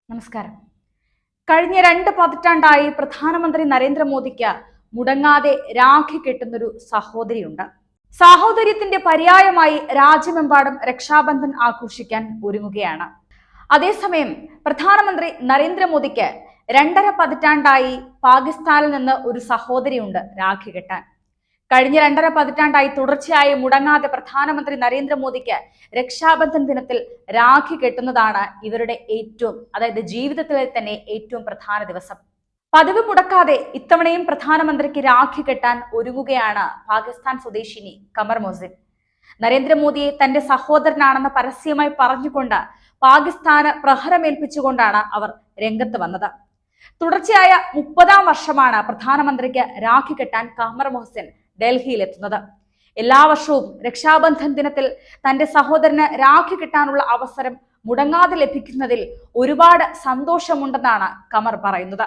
നമസ്കാരം. കഴിഞ്ഞ 2 പതിറ്റാണ്ടായി പ്രധാനമന്ത്രി നരേന്ദ്രമോദിക്ക് മുടങ്ങാതെ രാഖി കെട്ടുന്നൊരു സഹോദരിയുണ്ട്. സാഹോദര്യത്തിന്റെ പര്യായമായി രാജ്യമെമ്പാടും രക്ഷാബന്ധൻ ആഘോഷിക്കാൻ ഒരുങ്ങുകയാണ്. അതേസമയം പ്രധാനമന്ത്രി നരേന്ദ്രമോദിക്ക് 2.5 പതിറ്റാണ്ടായി പാകിസ്ഥാനിൽ നിന്ന് ഒരു സഹോദരിയുണ്ട് രാഖി കെട്ടാൻ. കഴിഞ്ഞ 2.5 പതിറ്റാണ്ടായി തുടർച്ചയായി മുടങ്ങാതെ പ്രധാനമന്ത്രി നരേന്ദ്രമോദിക്ക് രക്ഷാബന്ധൻ ദിനത്തിൽ രാഖി കെട്ടുന്നതാണ് ഇവരുടെ അതായത് ജീവിതത്തിലെ തന്നെ ഏറ്റവും പ്രധാന ദിവസം. പതിവ് മുടക്കാതെ ഇത്തവണയും പ്രധാനമന്ത്രിക്ക് രാഖി കെട്ടാൻ ഒരുങ്ങുകയാണ് പാകിസ്ഥാൻ സ്വദേശിനി കമർ മൊസിൻ. നരേന്ദ്രമോദിയെ തന്റെ സഹോദരനാണെന്ന് പരസ്യമായി പറഞ്ഞുകൊണ്ട് പാകിസ്ഥാന് പ്രഹരമേൽപ്പിച്ചുകൊണ്ടാണ് അവർ രംഗത്ത് വന്നത്. തുടർച്ചയായ 30-ാം വർഷമാണ് പ്രധാനമന്ത്രിക്ക് രാഖി കെട്ടാൻ കമർ മൊഹസിൻ ഡൽഹിയിലെത്തുന്നത്. എല്ലാ വർഷവും രക്ഷാബന്ധൻ ദിനത്തിൽ തന്റെ സഹോദരന് രാഖി കിട്ടാനുള്ള അവസരം മുടങ്ങാതെ ലഭിക്കുന്നതിൽ ഒരുപാട് സന്തോഷമുണ്ടെന്നാണ് കമർ പറയുന്നത്.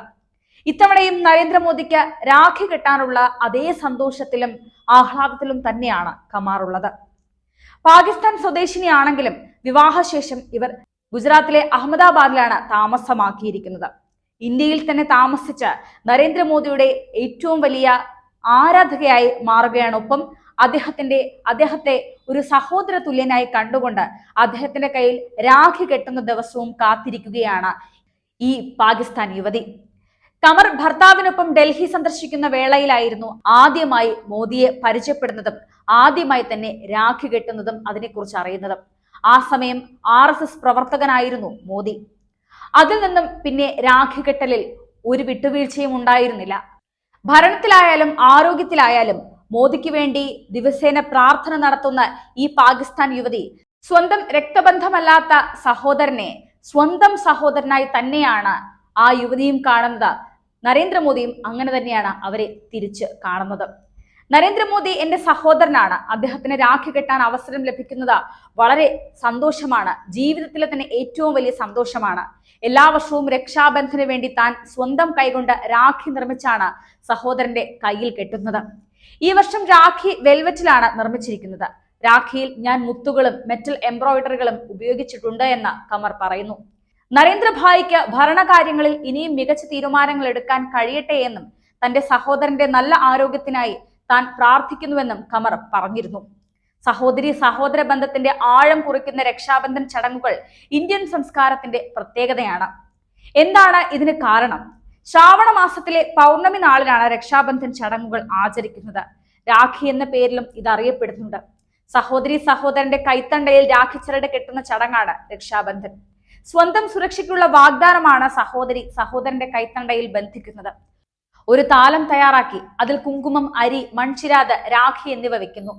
ഇത്തവണയും നരേന്ദ്രമോദിക്ക് രാഖി കിട്ടാനുള്ള അതേ സന്തോഷത്തിലും ആഹ്ലാദത്തിലും തന്നെയാണ് കമർ ഉള്ളത്. പാകിസ്ഥാൻ സ്വദേശിനിയാണെങ്കിലും വിവാഹശേഷം ഇവർ ഗുജറാത്തിലെ അഹമ്മദാബാദിലാണ് താമസമാക്കിയിരിക്കുന്നത്. ഇന്ത്യയിൽ തന്നെ താമസിച്ച് നരേന്ദ്രമോദിയുടെ ഏറ്റവും വലിയ ആരാധകയായി മാറുകയാണ്. ഒപ്പം അദ്ദേഹത്തെ ഒരു സഹോദര തുല്യനായി കണ്ടുകൊണ്ട് അദ്ദേഹത്തിന്റെ കയ്യിൽ രാഖി കെട്ടുന്ന ദിവസവും കാത്തിരിക്കുകയാണ് ഈ പാകിസ്ഥാൻ യുവതി. കമർ ഭർത്താവിനൊപ്പം ഡൽഹി സന്ദർശിക്കുന്ന വേളയിലായിരുന്നു ആദ്യമായി മോദിയെ പരിചയപ്പെടുന്നതും ആദ്യമായി തന്നെ രാഖി കെട്ടുന്നതും അതിനെക്കുറിച്ച് അറിയുന്നതും. ആ സമയം RSS പ്രവർത്തകനായിരുന്നു മോദി. അതിൽ നിന്നും പിന്നെ രാഖി കെട്ടലിൽ ഒരു വിട്ടുവീഴ്ചയും ഉണ്ടായിരുന്നില്ല. ഭരണത്തിലായാലും ആരോഗ്യത്തിലായാലും മോദിക്ക് വേണ്ടി ദിവസേന പ്രാർത്ഥന നടത്തുന്ന ഈ പാകിസ്ഥാൻ യുവതി സ്വന്തം രക്തബന്ധമല്ലാത്ത സഹോദരനെ സ്വന്തം സഹോദരനായി തന്നെയാണ് ആ യുവതിയും കാണുന്നത്. നരേന്ദ്രമോദിയും അങ്ങനെ തന്നെയാണ് അവരെ തിരിച്ച് കാണുന്നത്. നരേന്ദ്രമോദി എന്റെ സഹോദരനാണ്, അദ്ദേഹത്തിന് രാഖി കെട്ടാൻ അവസരം ലഭിക്കുന്നത് വളരെ സന്തോഷമാണ്, ജീവിതത്തിലെ തന്നെ ഏറ്റവും വലിയ സന്തോഷമാണ്. എല്ലാ വർഷവും രക്ഷാബന്ധന് വേണ്ടി താൻ സ്വന്തം കൈകൊണ്ട് രാഖി നിർമ്മിച്ചാണ് സഹോദരന്റെ കയ്യിൽ കെട്ടുന്നത്. ഈ വർഷം രാഖി വെൽവെറ്റിലാണ് നിർമ്മിച്ചിരിക്കുന്നത്. രാഖിയിൽ ഞാൻ മുത്തുകളും മെറ്റൽ എംബ്രോയിഡറികളും ഉപയോഗിച്ചിട്ടുണ്ട് എന്ന് കമർ പറയുന്നു. നരേന്ദ്രഭായിക്ക് ഭരണകാര്യങ്ങളിൽ ഇനിയും മികച്ച തീരുമാനങ്ങൾ എടുക്കാൻ കഴിയട്ടെ എന്നും തന്റെ സഹോദരന്റെ നല്ല ആരോഗ്യത്തിനായി താൻ പ്രാർത്ഥിക്കുന്നുവെന്നും കമർ പറഞ്ഞിരുന്നു. സഹോദര ബന്ധത്തിന്റെ ആഴം കുറിക്കുന്ന രക്ഷാബന്ധൻ ചടങ്ങുകൾ ഇന്ത്യൻ സംസ്കാരത്തിന്റെ പ്രത്യേകതയാണ്. എന്താണ് ഇതിന് കാരണം? ശ്രാവണ മാസത്തിലെ പൗർണമി നാളിലാണ് രക്ഷാബന്ധൻ ചടങ്ങുകൾ ആചരിക്കുന്നത്. രാഖി എന്ന പേരിലും ഇത് അറിയപ്പെടുന്നുണ്ട്. സഹോദരന്റെ കൈത്തണ്ടയിൽ രാഖി ചരട് കെട്ടുന്ന ചടങ്ങാണ് രക്ഷാബന്ധൻ. സ്വന്തം സുരക്ഷയ്ക്കുള്ള വാഗ്ദാനമാണ് സഹോദരന്റെ കൈത്തണ്ടയിൽ ബന്ധിക്കുന്നത്. ഒരു താലം തയ്യാറാക്കി അതിൽ കുങ്കുമം, അരി, മൺചിരാത്, രാഖി എന്നിവ വെക്കുന്നു.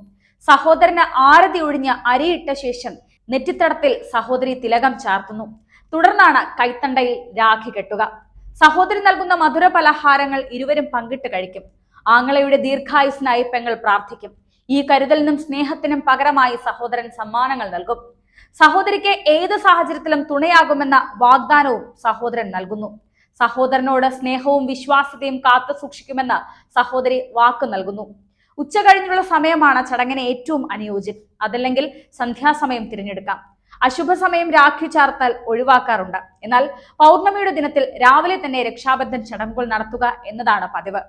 സഹോദരന് ആരതി ഒഴിഞ്ഞ് അരിയിട്ട ശേഷം നെറ്റിത്തടത്തിൽ സഹോദരി തിലകം ചാർത്തുന്നു. തുടർന്നാണ് കൈത്തണ്ടയിൽ രാഖി കെട്ടുക. സഹോദരി നൽകുന്ന മധുര പലഹാരങ്ങൾ ഇരുവരും പങ്കിട്ട് കഴിക്കും. ആങ്ങളയുടെ ദീർഘായുസിനായി പെങ്ങൾ പ്രാർത്ഥിക്കും. ഈ കരുതലിനും സ്നേഹത്തിനും പകരമായി സഹോദരൻ സമ്മാനങ്ങൾ നൽകും. സഹോദരിക്ക് ഏത് സാഹചര്യത്തിലും തുണയാകുമെന്ന വാഗ്ദാനവും സഹോദരൻ നൽകുന്നു. സഹോദരനോട് സ്നേഹവും വിശ്വാസ്യതയും കാത്തു സൂക്ഷിക്കുമെന്ന് സഹോദരി വാക്ക് നൽകുന്നു. ഉച്ച കഴിഞ്ഞുള്ള സമയമാണ് ചടങ്ങിന് ഏറ്റവും അനുയോജ്യം. അതല്ലെങ്കിൽ സന്ധ്യാസമയം തിരഞ്ഞെടുക്കാം. അശുഭ സമയം രാഖി ചാർത്താൽ ഒഴിവാക്കാറുണ്ട്. എന്നാൽ പൗർണമിയുടെ ദിനത്തിൽ രാവിലെ തന്നെ രക്ഷാബന്ധൻ ചടങ്ങുകൾ നടത്തുക എന്നതാണ് പതിവ്.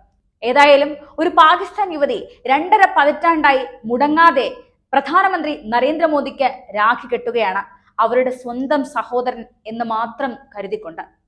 ഏതായാലും ഒരു പാകിസ്ഥാൻ യുവതി 2.5 പതിറ്റാണ്ടായി മുടങ്ങാതെ പ്രധാനമന്ത്രി നരേന്ദ്രമോദിക്ക് രാഖി കെട്ടുകയാണ്, അവരുടെ സ്വന്തം സഹോദരൻ എന്ന് മാത്രം കരുതിക്കൊണ്ട്.